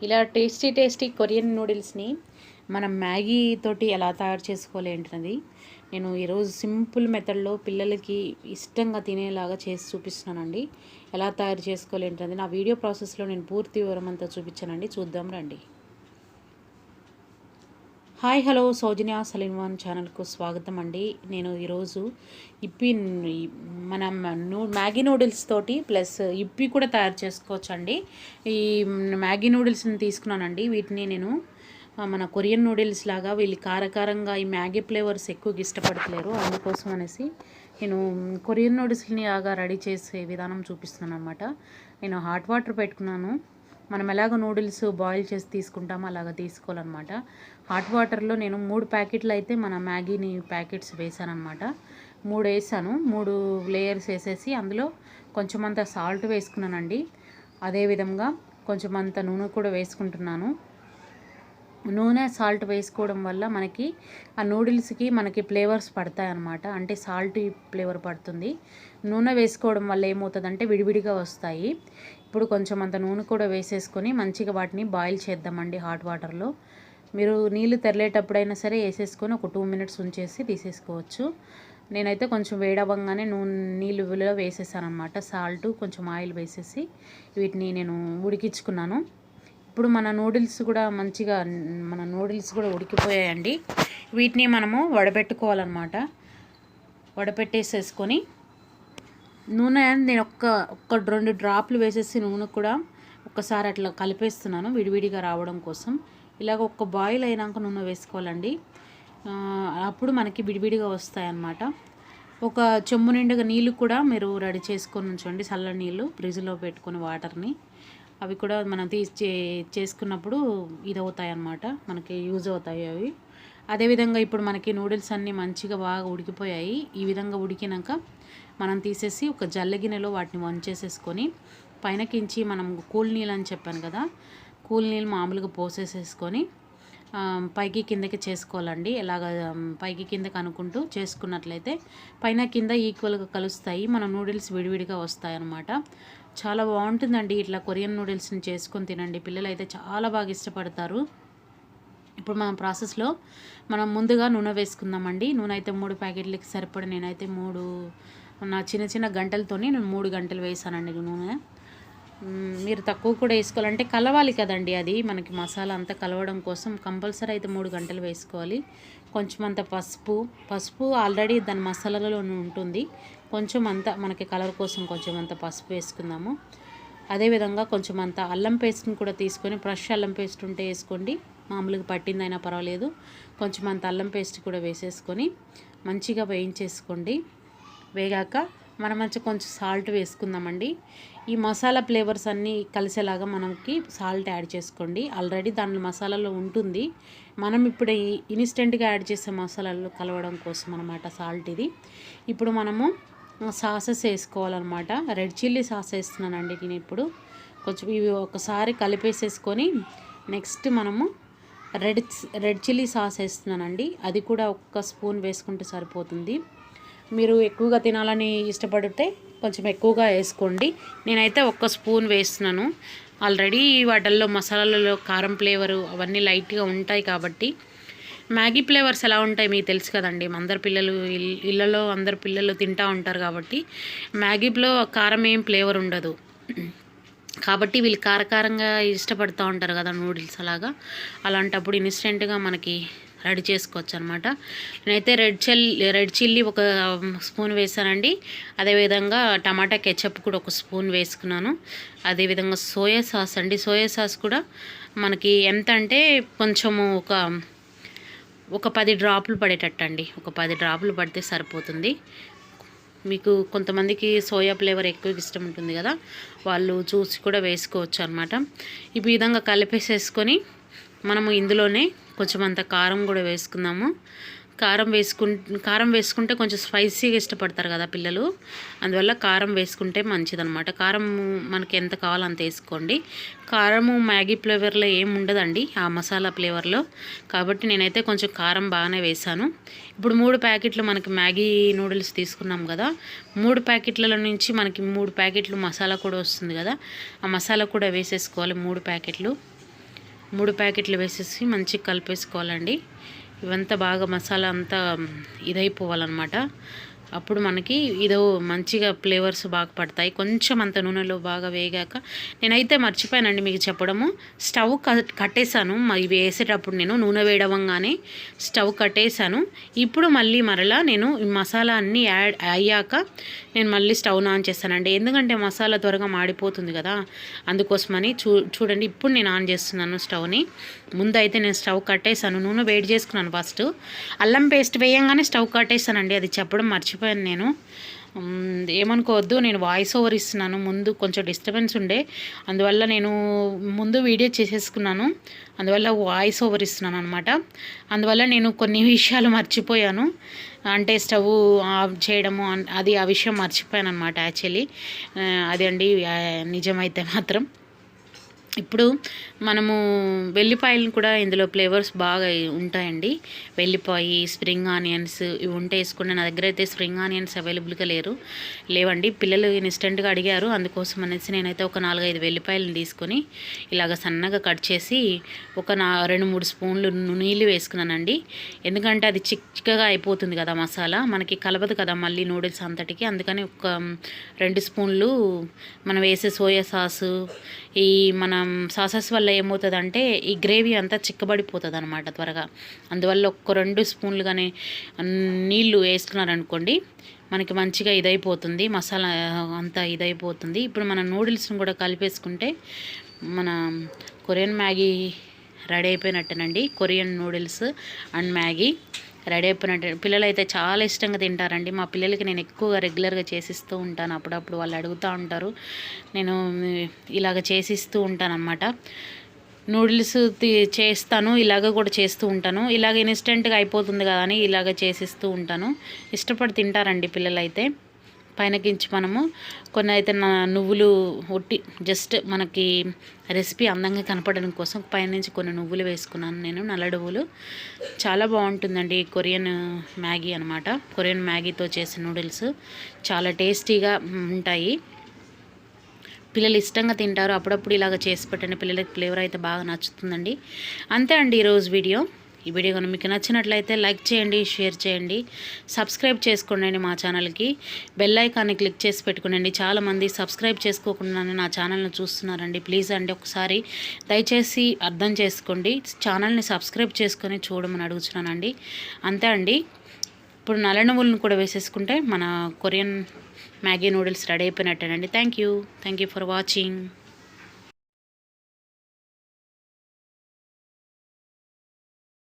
ఇలా tasty Korean నూడిల్స్ని మనం Maggi తోటి ఎలా తయారు చేసుకోవాలి ఏంటనేది నేను ఈరోజు సింపుల్ మెథడ్లో పిల్లలకి ఇష్టంగా తినేలాగా చేసి చూపిస్తున్నానండి. ఎలా తయారు చేసుకోవాలి ఏంటనేది నా వీడియో ప్రాసెస్లో నేను పూర్తి వివరం అంతా చూపించానండి. చూద్దాం రండి. హాయ్ హలో సౌజన్య సలీన్ ఛానల్కు స్వాగతం అండి. నేను ఈరోజు మనం మ్యాగీ నూడిల్స్ తోటి ప్లస్ ఇప్పి కూడా తయారు చేసుకోవచ్చు అండి. ఈ మ్యాగీ నూడిల్స్ని తీసుకున్నానండి. వీటిని నేను మన కొరియన్ నూడిల్స్ లాగా వీళ్ళు కారకారంగా ఈ మ్యాగీ ఫ్లేవర్స్ ఎక్కువగా ఇష్టపడతలేరు. అందుకోసం అనేసి నేను కొరియన్ నూడిల్స్ని లాగా రెడీ చేసే విధానం చూపిస్తున్నాను అనమాట. నేను హాట్ వాటర్ పెట్టుకున్నాను. మనం ఎలాగ నూడిల్స్ బాయిల్ చేసి తీసుకుంటామో అలాగ తీసుకోవాలన్నమాట. హాట్ వాటర్లో నేను 3 ప్యాకెట్లు అయితే మన మ్యాగీని ప్యాకెట్స్ వేసాను అనమాట. 3 వేసాను. 3 లేయర్స్ వేసేసి అందులో కొంచెం అంత సాల్ట్ వేసుకున్నానండి. అదేవిధంగా కొంచెం అంత నూనె కూడా వేసుకుంటున్నాను. నూనె సాల్ట్ వేసుకోవడం వల్ల మనకి ఆ నూడిల్స్కి మనకి ఫ్లేవర్స్ పడతాయి అన్నమాట. అంటే సాల్ట్ ఫ్లేవర్ పడుతుంది. నూనె వేసుకోవడం వల్ల ఏమవుతుందంటే విడివిడిగా వస్తాయి. ఇప్పుడు కొంచెం అంత నూనె కూడా వేసేసుకొని మంచిగా వాటిని బాయిల్ చేద్దామండి హాట్ వాటర్లో. మీరు నీళ్ళు తెరలేటప్పుడైనా సరే వేసేసుకొని ఒక 2 మినిట్స్ ఉంచేసి తీసేసుకోవచ్చు. నేనైతే కొంచెం వేడవ్వగానే నీళ్ళులో వేసేసాను అనమాట. సాల్ట్ కొంచెం ఆయిల్ వేసేసి వీటిని నేను ఉడికించుకున్నాను. ఇప్పుడు మన నూడిల్స్ కూడా ఉడికిపోయాయండి. వీటిని మనము వడపెట్టుకోవాలన్నమాట. వడపెట్టేసేసుకొని నూనె నేను ఒక్క 2 డ్రాప్లు వేసేసి నూనె కూడా ఒక్కసారి అట్లా కలిపేస్తున్నాను విడివిడిగా రావడం కోసం. ఇలాగ ఒక్క బాయిల్ అయినాక నూనె వేసుకోవాలండి. అప్పుడు మనకి విడివిడిగా వస్తాయన్నమాట. ఒక చెంబు నిండుగా నీళ్ళు కూడా మీరు రెడీ చేసుకొని ఉంచండి. చల్ల నీళ్ళు ఫ్రిడ్జ్లో పెట్టుకొని వాటర్ని అవి కూడా మనం చేసుకున్నప్పుడు ఇది అవుతాయి అన్నమాట. మనకి యూజ్ అవుతాయి అవి. అదేవిధంగా ఇప్పుడు మనకి నూడిల్స్ అన్నీ మంచిగా బాగా ఉడికిపోయాయి. ఈ విధంగా ఉడికినాక మనం తీసేసి ఒక జల్లగిన్నెలో వాటిని వంచేసేసుకొని పైనకించి మనం కూల్ నీళ్ళు అని చెప్పాను కదా, కూల్ నీళ్ళు మామూలుగా పోసేసేసుకొని పైకి కిందకి చేసుకోవాలండి. ఎలాగ పైకి కిందకి అనుకుంటూ చేసుకున్నట్లయితే పైన కింద ఈక్వల్గా కలుస్తాయి. మన నూడిల్స్ విడివిడిగా వస్తాయి అన్నమాట. చాలా బాగుంటుందండి. ఇట్లా కొరియన్ నూడిల్స్ని చేసుకొని తినండి. పిల్లలు అయితే చాలా బాగా ఇష్టపడతారు. ఇప్పుడు మన ప్రాసెస్లో మనం ముందుగా నూనె వేసుకుందామండి. నూనె అయితే 3 ప్యాకెట్లకి సరిపడి నేనైతే నా చిన్న గంటలతోని నేను 3 గంటలు వేసానండి నూనె. మీరు తక్కువ కూడా వేసుకోవాలంటే కలవాలి కదండి. అది మనకి మసాలా అంతా కలవడం కోసం కంపల్సరీ అయితే 3 గంటలు వేసుకోవాలి. కొంచెం అంత పసుపు ఆల్రెడీ దాని మసాలాలో ఉంటుంది. కొంచెం అంత మనకి కలర్ కోసం కొంచెం అంత పసుపు వేసుకుందాము. అదేవిధంగా కొంచెం అంత అల్లం పేస్ట్ని కూడా తీసుకొని, ఫ్రెష్ అల్లం పేస్ట్ ఉంటే వేసుకోండి, మామూలుగా పట్టిందైనా పర్వాలేదు. కొంచెం అంత అల్లం పేస్ట్ కూడా వేసేసుకొని మంచిగా వేయించేసుకోండి. వేగాక మనం కొంచెం సాల్ట్ వేసుకుందామండి. ఈ మసాలా ఫ్లేవర్స్ అన్నీ కలిసేలాగా మనకి సాల్ట్ యాడ్ చేసుకోండి. ఆల్రెడీ దాని మసాలాలో ఉంటుంది. మనం ఇప్పుడు ఇన్స్టెంట్గా యాడ్ చేసే మసాలాలు కలవడం కోసం అనమాట సాల్ట్ ఇది. ఇప్పుడు మనము సాసెస్ వేసుకోవాలన్నమాట. రెడ్ చిల్లీ సాస్ వేస్తున్నానండి నేను ఇప్పుడు. కొంచెం ఇవి ఒకసారి కలిపేసేసుకొని నెక్స్ట్ మనము రెడ్ చిల్లీ సాస్ వేస్తున్నానండి. అది కూడా 1 స్పూన్ వేసుకుంటే సరిపోతుంది. మీరు ఎక్కువగా తినాలని ఇష్టపడితే కొంచెం ఎక్కువగా వేసుకోండి. నేనైతే 1 స్పూన్ వేస్తున్నాను. ఆల్రెడీ వాటిల్లో మసాలాలలో కారం ఫ్లేవరు అవన్నీ లైట్గా ఉంటాయి కాబట్టి. మ్యాగీ ఫ్లేవర్స్ ఎలా ఉంటాయి మీకు తెలుసు కదండి. ఇళ్ళలో అందరు పిల్లలు తింటూ ఉంటారు కాబట్టి మ్యాగీలో కారం ఏం ఫ్లేవర్ ఉండదు. కాబట్టి వీళ్ళు కారకారంగా ఇష్టపడుతూ ఉంటారు కదా నూడిల్స్ అలాంటప్పుడు ఇన్స్టెంట్గా మనకి రెడీ చేసుకోవచ్చు అనమాట. నేనైతే రెడ్ చిల్లీ 1 స్పూన్ వేసానండి. అదేవిధంగా టమాటా కెచప్ కూడా 1 స్పూన్ వేసుకున్నాను. అదేవిధంగా సోయా సాస్ అండి. సోయా సాస్ కూడా మనకి ఎంత అంటే కొంచెము ఒక 10 డ్రాపులు పడేటట్టు అండి. ఒక 10 డ్రాపులు పడితే సరిపోతుంది. మీకు కొంతమందికి సోయా ఫ్లేవర్ ఎక్కువ ఇష్టం ఉంటుంది కదా, వాళ్ళు చూసి కూడా వేసుకోవచ్చు అనమాట. ఈ విధంగా కలిపేసేసుకొని మనము ఇందులోనే కొంచెం అంత కారం కూడా వేసుకుందాము. కారం వేసుకుంటే కొంచెం స్పైసీగా ఇష్టపడతారు కదా పిల్లలు, అందువల్ల కారం వేసుకుంటే మంచిదన్నమాట. కారం మనకి ఎంత కావాలో అంత వేసుకోండి. కారము మ్యాగీ ఫ్లేవర్లో ఏమి ఉండదండి, ఆ మసాలా ఫ్లేవర్లో. కాబట్టి నేనైతే కొంచెం కారం బాగానే వేసాను. ఇప్పుడు 3 ప్యాకెట్లు మనకి మ్యాగీ నూడిల్స్ తీసుకున్నాం కదా, 3 ప్యాకెట్ల నుంచి మనకి 3 ప్యాకెట్లు మసాలా కూడా వస్తుంది కదా, ఆ మసాలా కూడా వేసేసుకోవాలి 3 ప్యాకెట్లు. 3 ప్యాకెట్లు వేసేసి మంచిగా కలిపేసుకోవాలండి. ఇవంతా బాగా మసాలా అంతా ఇదైపోవాలన్నమాట. అప్పుడు మనకి ఇదో మంచిగా ఫ్లేవర్స్ బాగా పడతాయి. కొంచెం అంత నూనెలో బాగా వేగాక నేనైతే మర్చిపోయానండి మీకు చెప్పడము, స్టవ్ కట్టేశాను. ఇవి వేసేటప్పుడు నేను నూనె వేయడంగానే స్టవ్ కట్టేశాను. ఇప్పుడు మళ్ళీ మరలా నేను ఈ మసాలా అన్నీ యాడ్ అయ్యాక నేను మళ్ళీ స్టవ్ ఆన్ చేస్తానండి. ఎందుకంటే మసాలా త్వరగా మాడిపోతుంది కదా, అందుకోసమని చూడండి ఇప్పుడు నేను ఆన్ చేస్తున్నాను స్టవ్ని. ముందైతే నేను స్టవ్ కట్టేశాను, నూనె వేడి చేసుకున్నాను ఫస్ట్. అల్లం పేస్ట్ వేయంగానే స్టవ్ కట్టేశానండి, అది చెప్పడం మర్చిపోయాను నేను. ఏమనుకోవద్దు, నేను వాయిస్ ఓవర్ ఇస్తున్నాను. ముందు కొంచెం డిస్టర్బెన్స్ ఉండే, అందువల్ల నేను ముందు వీడియో చేసేసుకున్నాను, అందువల్ల వాయిస్ ఓవర్ ఇస్తున్నాను అనమాట. అందువల్ల నేను కొన్ని విషయాలు మర్చిపోయాను, అంటే స్టవ్ ఆఫ్ చేయడము అది ఆ విషయం మర్చిపోయాను అనమాట యాక్చువల్లీ. అది అండి నిజమైతే మాత్రం. ఇప్పుడు మనము వెల్లిపాయలను కూడా ఇందులో ఫ్లేవర్స్ బాగా ఉంటాయండి. వెల్లిపాయ, స్ప్రింగ్ ఆనియన్స్ ఇవి ఉంటే వేసుకుని, నా దగ్గర అయితే స్ప్రింగ్ ఆనియన్స్ అవైలబుల్గా లేవండి. పిల్లలు ఇన్స్టెంట్గా అడిగారు, అందుకోసం అనేసి నేనైతే ఒక 4-5 వెల్లిపాయలను తీసుకొని ఇలాగ సన్నగా కట్ చేసి ఒక 2-3 స్పూన్లు నీళ్ళు వేసుకున్నానండి. ఎందుకంటే అది చిక్కగా అయిపోతుంది కదా మసాలా, మనకి కలపదు కదా మళ్ళీ నూడిల్స్ అంతటికి. అందుకని ఒక 2 స్పూన్లు మనం వేసే సోయా సాసు, ఈ మనం సాసెస్ వల్ల ఏమవుతుందంటే ఈ గ్రేవీ అంతా చిక్కబడిపోతుంది అనమాట త్వరగా. అందువల్ల ఒక 2 స్పూన్లు కానీ నీళ్ళు వేసుకున్నారనుకోండి, మనకి మంచిగా ఇదైపోతుంది, మసాలా అంతా ఇదైపోతుంది. ఇప్పుడు మన నూడిల్స్ని కూడా కలిపేసుకుంటే మన కొరియన్ మ్యాగీ రెడీ అయిపోయినట్టేనండి. Korean noodles and Maggi ready అయిపోయినట్టు. పిల్లలు అయితే చాలా ఇష్టంగా తింటారండి. మా పిల్లలకి నేను ఎక్కువగా రెగ్యులర్గా చేసిస్తూ ఉంటాను. అప్పుడప్పుడు వాళ్ళు అడుగుతూ ఉంటారు, నేను ఇలాగ చేసిస్తూ ఉంటాను అన్నమాట. నూడిల్స్ చేస్తాను, ఇలాగ కూడా చేస్తూ ఉంటాను. ఇలాగ ఇన్స్టెంట్గా అయిపోతుంది కదా అని ఇలాగ చేసిస్తూ ఉంటాను. ఇష్టపడి తింటారండి పిల్లలు అయితే. పైనకించి మనము కొన్ని అయితే నువ్వులు ఒట్టి జస్ట్ మనకి రెసిపీ అందంగా కనపడడం కోసం పైనుంచి కొన్ని నువ్వులు వేసుకున్నాను నేను, నల్ల నువ్వులు. చాలా బాగుంటుందండి కొరియన్ మ్యాగీ అనమాట. కొరియన్ మ్యాగీతో చేసిన నూడిల్స్ చాలా టేస్టీగా ఉంటాయి, పిల్లలు ఇష్టంగా తింటారు. అప్పుడప్పుడు ఇలాగ చేసి పెట్టండి, పిల్లలకి ఫ్లేవర్ అయితే బాగా నచ్చుతుందండి. అంతే అండి ఈరోజు వీడియో. ఈ వీడియో కనుక మీకు నచ్చినట్లయితే లైక్ చేయండి, షేర్ చేయండి, సబ్స్క్రైబ్ చేసుకోండి మా ఛానల్కి. బెల్ ఐకాన్ని క్లిక్ చేసి పెట్టుకోండి. చాలామంది సబ్స్క్రైబ్ చేసుకోకుండా నా ఛానల్ని చూస్తున్నారండి. ప్లీజ్ అండి ఒకసారి దయచేసి అర్థం చేసుకోండి, ఛానల్ని సబ్స్క్రైబ్ చేసుకొని చూడమని అడుగుతున్నానండి. అంతే అండి. ఇప్పుడు నల్ల నువ్వులను కూడా వేసేసుకుంటే మన కొరియన్ మ్యాగీ నూడిల్స్ రెడీ అయిపోయినట్టేనండి. Thank you for watching.